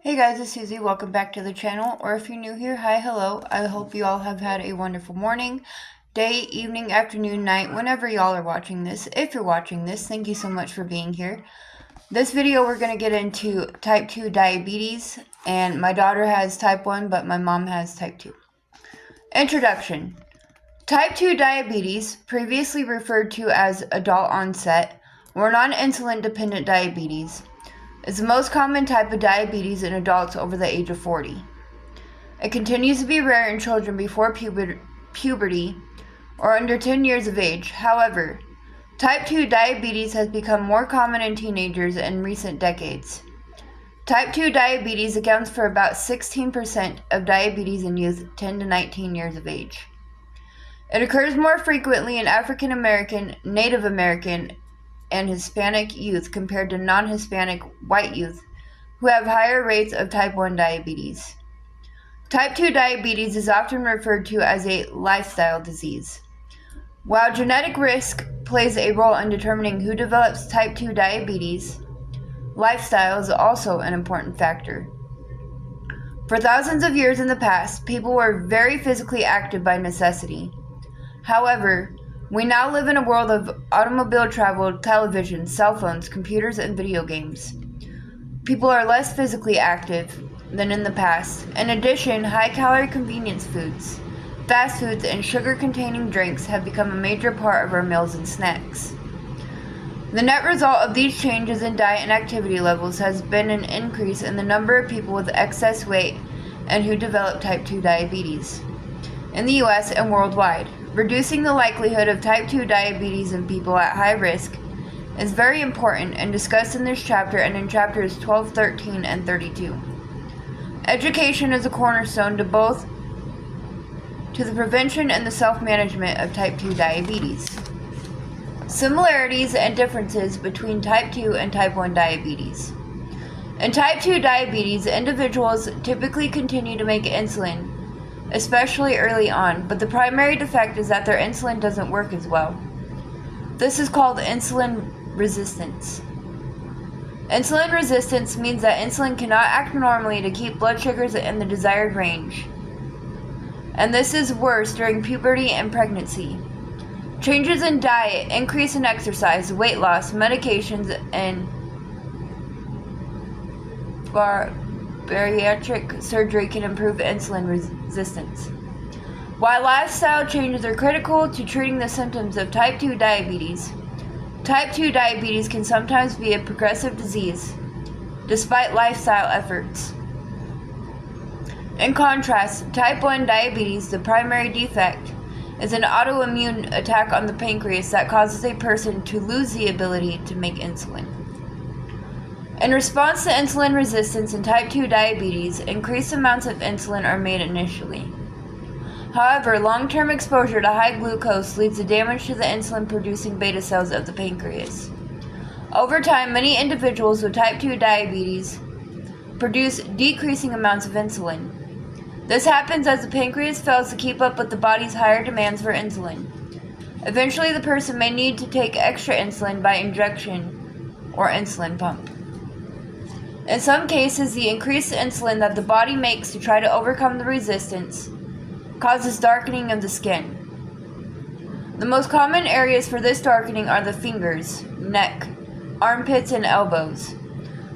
Hey guys, it's Susie. Welcome back to the channel. Or if you're new here, hi, hello. I hope you all have had a wonderful morning, day, evening, afternoon, night, whenever y'all are watching this. If you're watching this, thank you so much for being here. This video, we're going to get into type 2 diabetes. And my daughter has type 1, but my mom has type 2. Introduction. Type 2 diabetes, previously referred to as adult onset, or non-insulin dependent diabetes, is the most common type of diabetes in adults over the age of 40. It continues to be rare in children before puberty or under 10 years of age. However, type 2 diabetes has become more common in teenagers in recent decades. Type 2 diabetes accounts for about 16% of diabetes in youth 10 to 19 years of age. It occurs more frequently in African American, Native American, and Hispanic youth compared to non-Hispanic white youth who have higher rates of type 1 diabetes. Type 2 diabetes is often referred to as a lifestyle disease. While genetic risk plays a role in determining who develops type 2 diabetes, lifestyle is also an important factor. For thousands of years in the past, people were very physically active by necessity. However, we now live in a world of automobile travel, television, cell phones, computers, and video games. People are less physically active than in the past. In addition, high-calorie convenience foods, fast foods, and sugar-containing drinks have become a major part of our meals and snacks. The net result of these changes in diet and activity levels has been an increase in the number of people with excess weight and who develop type 2 diabetes in the US and worldwide. Reducing the likelihood of type 2 diabetes in people at high risk is very important and discussed in this chapter and in chapters 12, 13, and 32. Education is a cornerstone to both the prevention and the self-management of type 2 diabetes. Similarities and differences between type 2 and type 1 diabetes. In type 2 diabetes, individuals typically continue to make insulin, especially early on, but the primary defect is that their insulin doesn't work as well. This is called insulin resistance. Insulin resistance means that insulin cannot act normally to keep blood sugars in the desired range, and this is worse during puberty and pregnancy. Changes in diet, increase in exercise, weight loss, medications, and bariatric surgery can improve insulin resistance. While lifestyle changes are critical to treating the symptoms of type 2 diabetes, type 2 diabetes can sometimes be a progressive disease, despite lifestyle efforts. In contrast, type 1 diabetes, the primary defect, is an autoimmune attack on the pancreas that causes a person to lose the ability to make insulin. In response to insulin resistance in type 2 diabetes, increased amounts of insulin are made initially. However, long-term exposure to high glucose leads to damage to the insulin-producing beta cells of the pancreas. Over time, many individuals with type 2 diabetes produce decreasing amounts of insulin. This happens as the pancreas fails to keep up with the body's higher demands for insulin. Eventually, the person may need to take extra insulin by injection or insulin pump. In some cases, the increased insulin that the body makes to try to overcome the resistance causes darkening of the skin. The most common areas for this darkening are the fingers, neck, armpits, and elbows.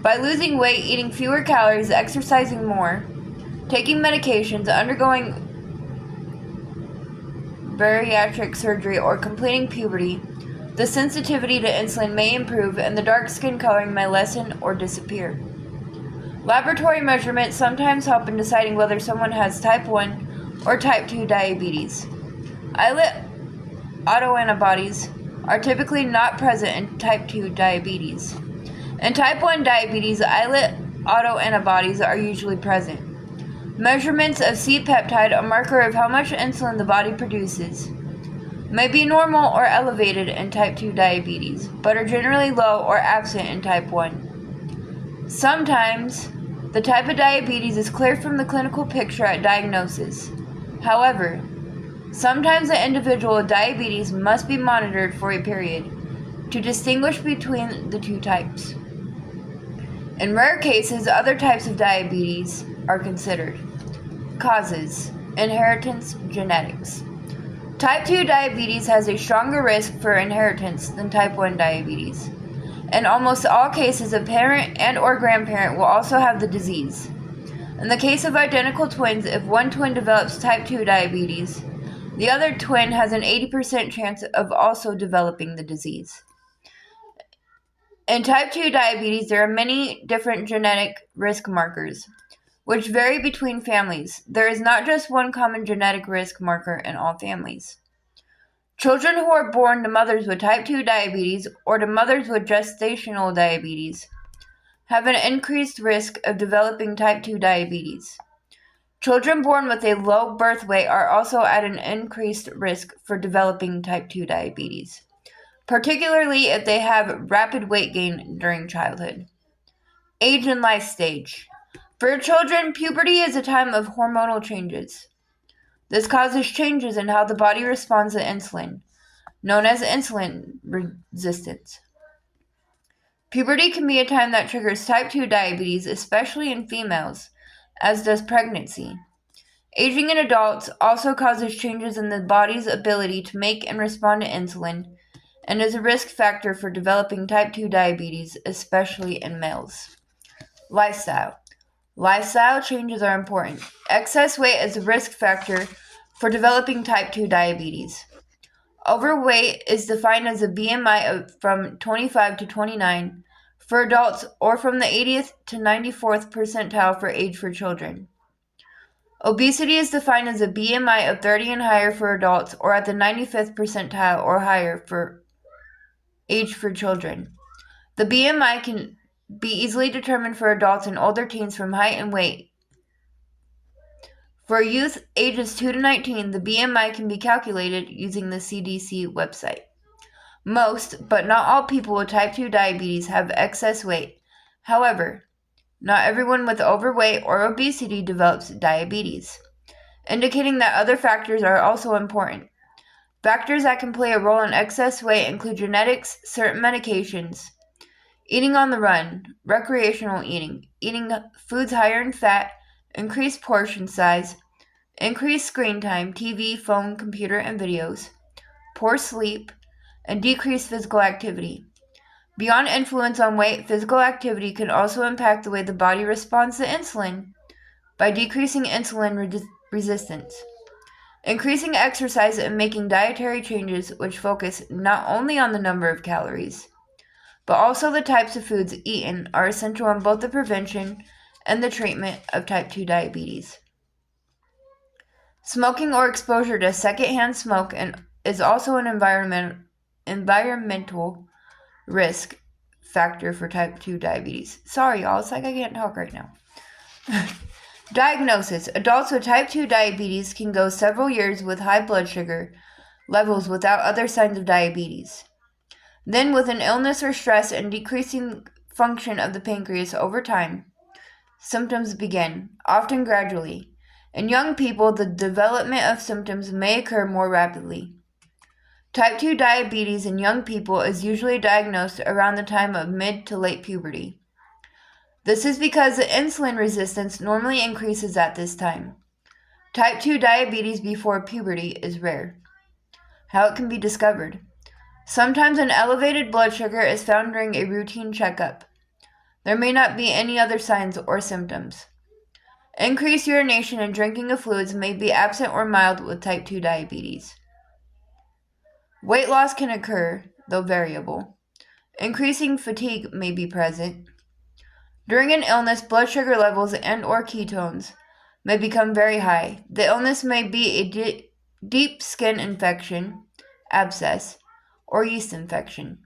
By losing weight, eating fewer calories, exercising more, taking medications, undergoing bariatric surgery, or completing puberty, the sensitivity to insulin may improve and the dark skin coloring may lessen or disappear. Laboratory measurements sometimes help in deciding whether someone has type 1 or type 2 diabetes. Islet autoantibodies are typically not present in type 2 diabetes. In type 1 diabetes, islet autoantibodies are usually present. Measurements of C-peptide, a marker of how much insulin the body produces, may be normal or elevated in type 2 diabetes, but are generally low or absent in type 1. Sometimes, the type of diabetes is clear from the clinical picture at diagnosis. However, sometimes an individual with diabetes must be monitored for a period to distinguish between the two types. In rare cases, other types of diabetes are considered. Causes: inheritance, genetics. Type 2 diabetes has a stronger risk for inheritance than type 1 diabetes. In almost all cases, a parent and or grandparent will also have the disease. In the case of identical twins, if one twin develops type 2 diabetes, the other twin has an 80% chance of also developing the disease. In type 2 diabetes, there are many different genetic risk markers, which vary between families. There is not just one common genetic risk marker in all families. Children who are born to mothers with type 2 diabetes or to mothers with gestational diabetes have an increased risk of developing type 2 diabetes. Children born with a low birth weight are also at an increased risk for developing type 2 diabetes, particularly if they have rapid weight gain during childhood. Age and life stage. For children, puberty is a time of hormonal changes. This causes changes in how the body responds to insulin, known as insulin resistance. Puberty can be a time that triggers type 2 diabetes, especially in females, as does pregnancy. Aging in adults also causes changes in the body's ability to make and respond to insulin and is a risk factor for developing type 2 diabetes, especially in males. Lifestyle. Lifestyle changes are important. Excess weight is a risk factor for developing type 2 diabetes. Overweight is defined as a BMI from 25 to 29 for adults or from the 80th to 94th percentile for age for children. Obesity is defined as a BMI of 30 and higher for adults or at the 95th percentile or higher for age for children. The BMI can be easily determined for adults and older teens from height and weight. For youth ages 2 to 19, the BMI can be calculated using the CDC website. Most, but not all people with type 2 diabetes have excess weight. However, not everyone with overweight or obesity develops diabetes, indicating that other factors are also important. Factors that can play a role in excess weight include genetics, certain medications, eating on the run, recreational eating, eating foods higher in fat, increased portion size, increased screen time, TV, phone, computer, and videos, poor sleep, and decreased physical activity. Beyond influence on weight, physical activity can also impact the way the body responds to insulin by decreasing insulin resistance. Increasing exercise and making dietary changes which focus not only on the number of calories, but also the types of foods eaten are essential in both the prevention and the treatment of type 2 diabetes. Smoking or exposure to secondhand smoke is also an environmental risk factor for type 2 diabetes. Sorry, y'all, it's like I can't talk right now. Diagnosis. Adults with type 2 diabetes can go several years with high blood sugar levels without other signs of diabetes. Then, with an illness or stress and decreasing function of the pancreas over time, symptoms begin, often gradually. In young people, the development of symptoms may occur more rapidly. Type 2 diabetes in young people is usually diagnosed around the time of mid to late puberty. This is because the insulin resistance normally increases at this time. Type 2 diabetes before puberty is rare. How it can be discovered. Sometimes an elevated blood sugar is found during a routine checkup. There may not be any other signs or symptoms. Increased urination and drinking of fluids may be absent or mild with type 2 diabetes. Weight loss can occur, though variable. Increasing fatigue may be present. During an illness, blood sugar levels and or ketones may become very high. The illness may be a deep skin infection, abscess, or yeast infection.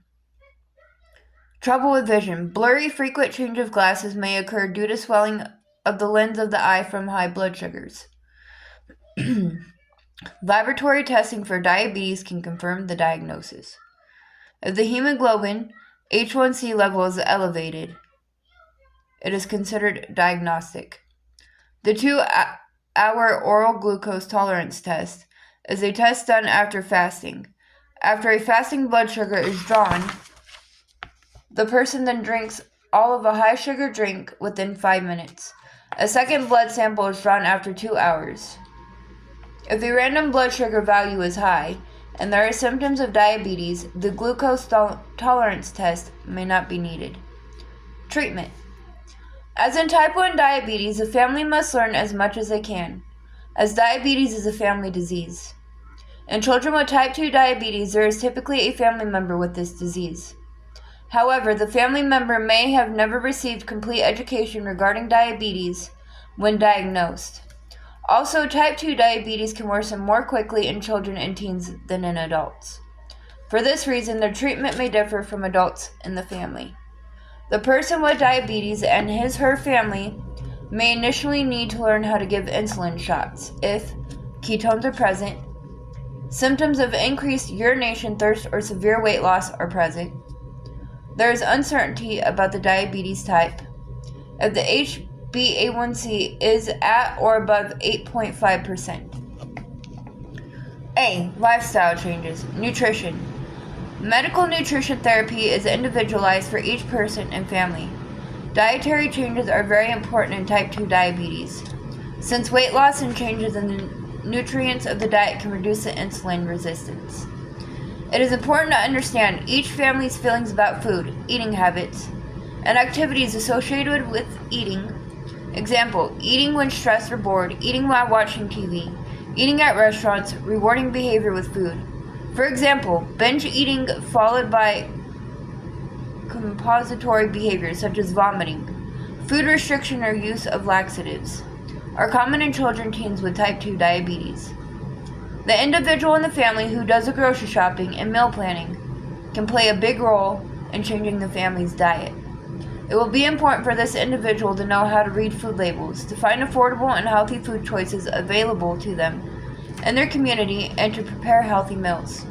Trouble with vision. Blurry, frequent change of glasses may occur due to swelling of the lens of the eye from high blood sugars. Laboratory testing for diabetes can confirm the diagnosis. If the hemoglobin H1C level is elevated, it is considered diagnostic. The 2-hour oral glucose tolerance test is a test done after fasting. After a fasting blood sugar is drawn, the person then drinks all of a high sugar drink within 5 minutes. A second blood sample is drawn after 2 hours. If a random blood sugar value is high and there are symptoms of diabetes, the glucose tolerance test may not be needed. Treatment. As in type 1 diabetes, the family must learn as much as they can, as diabetes is a family disease. In children with type 2 diabetes, there is typically a family member with this disease. However, the family member may have never received complete education regarding diabetes when diagnosed. Also, type 2 diabetes can worsen more quickly in children and teens than in adults. For this reason, their treatment may differ from adults in the family. The person with diabetes and his/her family may initially need to learn how to give insulin shots if ketones are present, symptoms of increased urination, thirst, or severe weight loss are present. There is uncertainty about the diabetes type. If the HbA1c is at or above 8.5%. A. Lifestyle changes. Nutrition. Medical nutrition therapy is individualized for each person and family. Dietary changes are very important in type 2 diabetes, since weight loss and changes in the nutrients of the diet can reduce the insulin resistance. It is important to understand each family's feelings about food, eating habits, and activities associated with eating. Example, eating when stressed or bored, eating while watching TV, eating at restaurants, rewarding behavior with food. For example, binge eating followed by compulsory behaviors such as vomiting, food restriction, or use of laxatives are common in children, teens with type 2 diabetes. The individual in the family who does the grocery shopping and meal planning can play a big role in changing the family's diet. It will be important for this individual to know how to read food labels, to find affordable and healthy food choices available to them in their community, and to prepare healthy meals.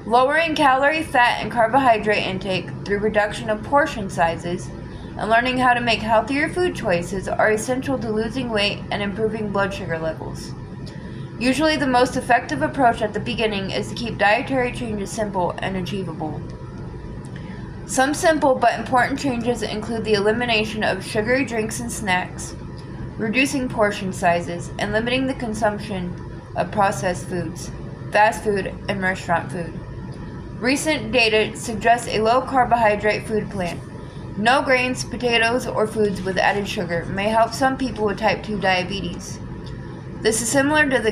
Lowering calorie, fat, and carbohydrate intake through reduction of portion sizes and learning how to make healthier food choices are essential to losing weight and improving blood sugar levels. Usually the most effective approach at the beginning is to keep dietary changes simple and achievable. Some simple but important changes include the elimination of sugary drinks and snacks, reducing portion sizes, and limiting the consumption of processed foods, fast food, and restaurant food. Recent data suggests a low-carbohydrate food plan. No grains, potatoes, or foods with added sugar may help some people with type 2 diabetes. This is similar to the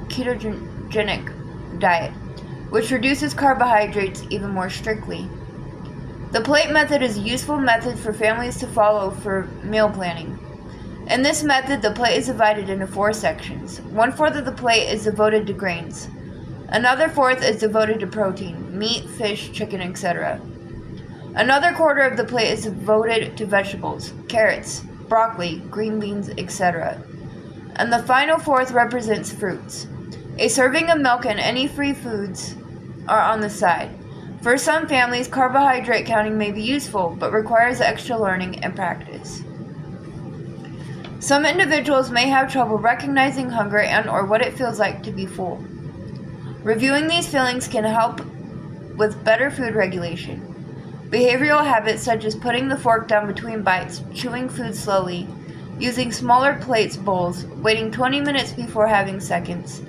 ketogenic diet, which reduces carbohydrates even more strictly. The plate method is a useful method for families to follow for meal planning. In this method, the plate is divided into 4 sections. 1/4 of the plate is devoted to grains. Another 1/4 is devoted to protein, meat, fish, chicken, etc. Another 1/4 of the plate is devoted to vegetables, carrots, broccoli, green beans, etc. And the final 1/4 represents fruits. A serving of milk and any free foods are on the side. For some families, carbohydrate counting may be useful, but requires extra learning and practice. Some individuals may have trouble recognizing hunger and/or what it feels like to be full. Reviewing these feelings can help with better food regulation. Behavioral habits such as putting the fork down between bites, chewing food slowly, using smaller plates, bowls, waiting 20 minutes before having seconds,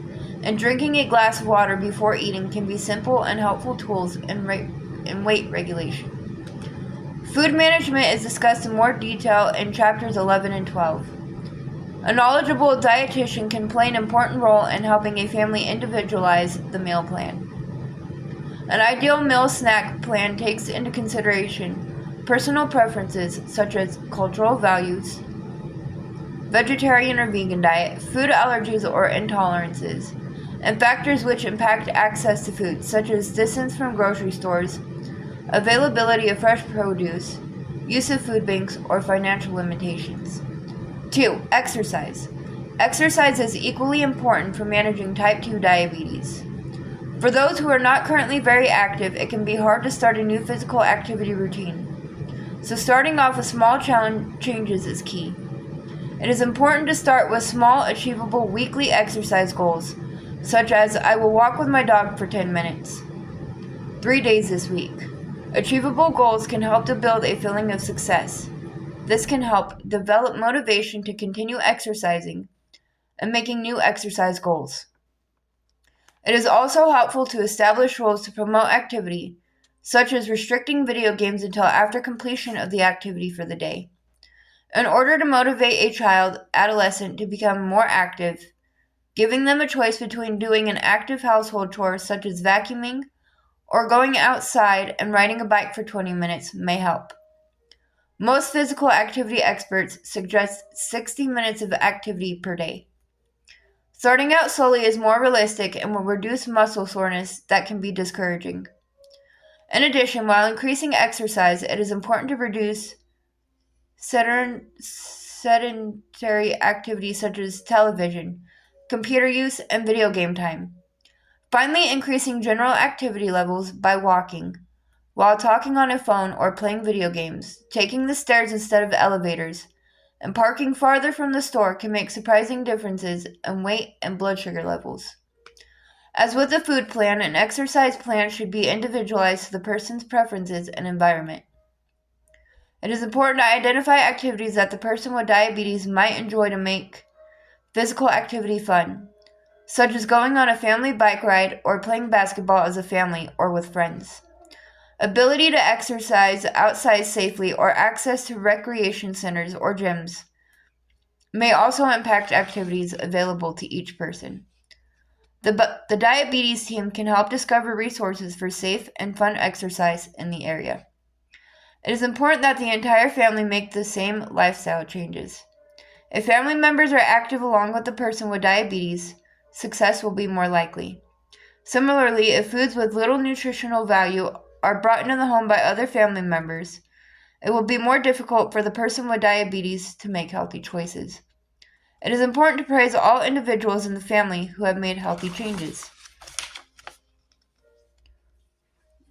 and drinking a glass of water before eating can be simple and helpful tools in weight regulation. Food management is discussed in more detail in chapters 11 and 12. A knowledgeable dietitian can play an important role in helping a family individualize the meal plan. An ideal meal snack plan takes into consideration personal preferences such as cultural values, vegetarian or vegan diet, food allergies or intolerances, and factors which impact access to food, such as distance from grocery stores, availability of fresh produce, use of food banks, or financial limitations. 2. Exercise. Exercise is equally important for managing type 2 diabetes. For those who are not currently very active, it can be hard to start a new physical activity routine. So starting off with small changes is key. It is important to start with small, achievable weekly exercise goals, such as I will walk with my dog for 10 minutes, 3 days this week. Achievable goals can help to build a feeling of success. This can help develop motivation to continue exercising and making new exercise goals. It is also helpful to establish rules to promote activity, such as restricting video games until after completion of the activity for the day. In order to motivate a child, adolescent to become more active, giving them a choice between doing an active household chore such as vacuuming or going outside and riding a bike for 20 minutes may help. Most physical activity experts suggest 60 minutes of activity per day. Starting out slowly is more realistic and will reduce muscle soreness that can be discouraging. In addition, while increasing exercise, it is important to reduce sedentary activities such as television, computer use, and video game time. Finally, increasing general activity levels by walking, while talking on a phone or playing video games, taking the stairs instead of elevators, and parking farther from the store can make surprising differences in weight and blood sugar levels. As with a food plan, an exercise plan should be individualized to the person's preferences and environment. It is important to identify activities that the person with diabetes might enjoy to make physical activity fun, such as going on a family bike ride or playing basketball as a family or with friends. Ability to exercise outside safely or access to recreation centers or gyms may also impact activities available to each person. The diabetes team can help discover resources for safe and fun exercise in the area. It is important that the entire family make the same lifestyle changes. If family members are active along with the person with diabetes, success will be more likely. Similarly, if foods with little nutritional value are brought into the home by other family members, it will be more difficult for the person with diabetes to make healthy choices. It is important to praise all individuals in the family who have made healthy changes.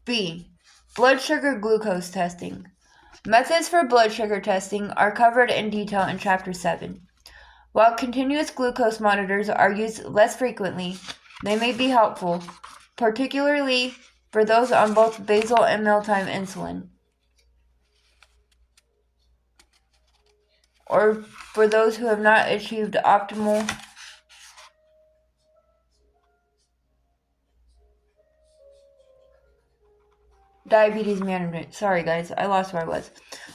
B. Blood sugar glucose testing. Methods for blood sugar testing are covered in detail in Chapter 7. While continuous glucose monitors are used less frequently, they may be helpful, particularly for those on both basal and mealtime insulin, or for those who have not achieved optimal diabetes management. Sorry guys, I lost where I was.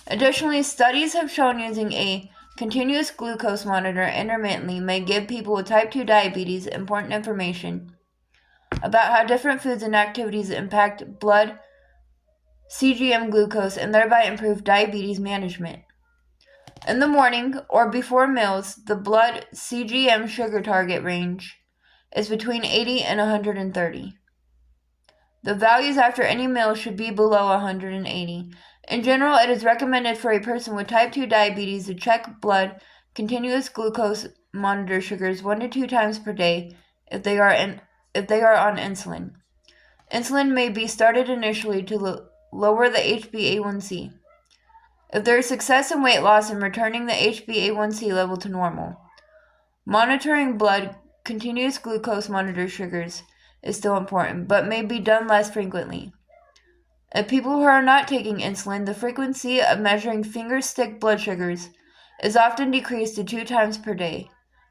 Additionally, studies have shown using a continuous glucose monitor intermittently may give people with type 2 diabetes important information about how different foods and activities impact blood CGM glucose and thereby improve diabetes management. In the morning or before meals, the blood CGM sugar target range is between 80 and 130. The values after any meal should be below 180. In general, it is recommended for a person with type 2 diabetes to check blood continuous glucose monitor sugars 1 to 2 times per day if they are on insulin. Insulin may be started initially to lower the HbA1c. If there is success in weight loss and returning the HbA1c level to normal, monitoring blood continuous glucose monitor sugars is still important, but may be done less frequently. In people who are not taking insulin, the frequency of measuring finger stick blood sugars is often decreased to 2 times per day,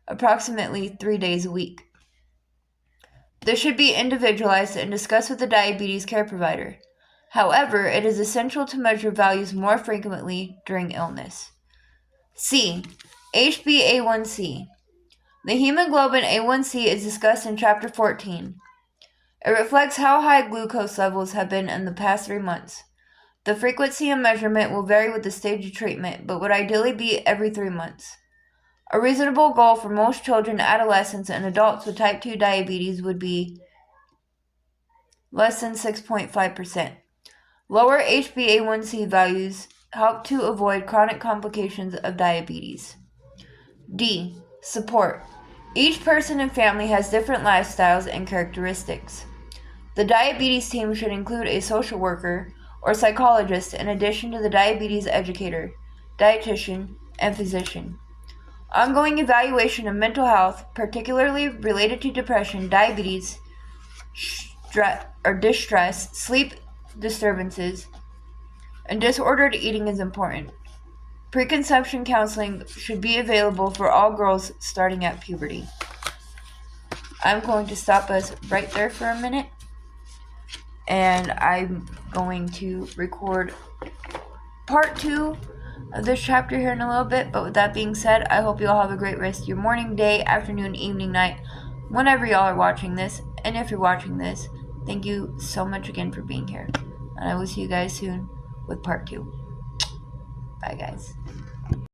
approximately 3 days a week. This should be individualized and discussed with the diabetes care provider. However, it is essential to measure values more frequently during illness. C. HbA1c. The hemoglobin A1c is discussed in Chapter 14. It reflects how high glucose levels have been in the past 3 months. The frequency of measurement will vary with the stage of treatment, but would ideally be every 3 months. A reasonable goal for most children, adolescents, and adults with type 2 diabetes would be less than 6.5%. Lower HbA1c values help to avoid chronic complications of diabetes. D. Support. Each person and family has different lifestyles and characteristics. The diabetes team should include a social worker or psychologist in addition to the diabetes educator, dietitian, and physician. Ongoing evaluation of mental health, particularly related to depression, diabetes, distress, sleep disturbances, and disordered eating is important. Preconception counseling should be available for all girls starting at puberty. I'm going to stop us right there for a minute, and I'm going to record part 2 of this chapter here in a little bit. But with that being said, I hope you all have a great rest of your morning, day, afternoon, evening, night, whenever y'all are watching this. And if you're watching this, thank you so much again for being here. And I will see you guys soon with part 2. Bye, guys.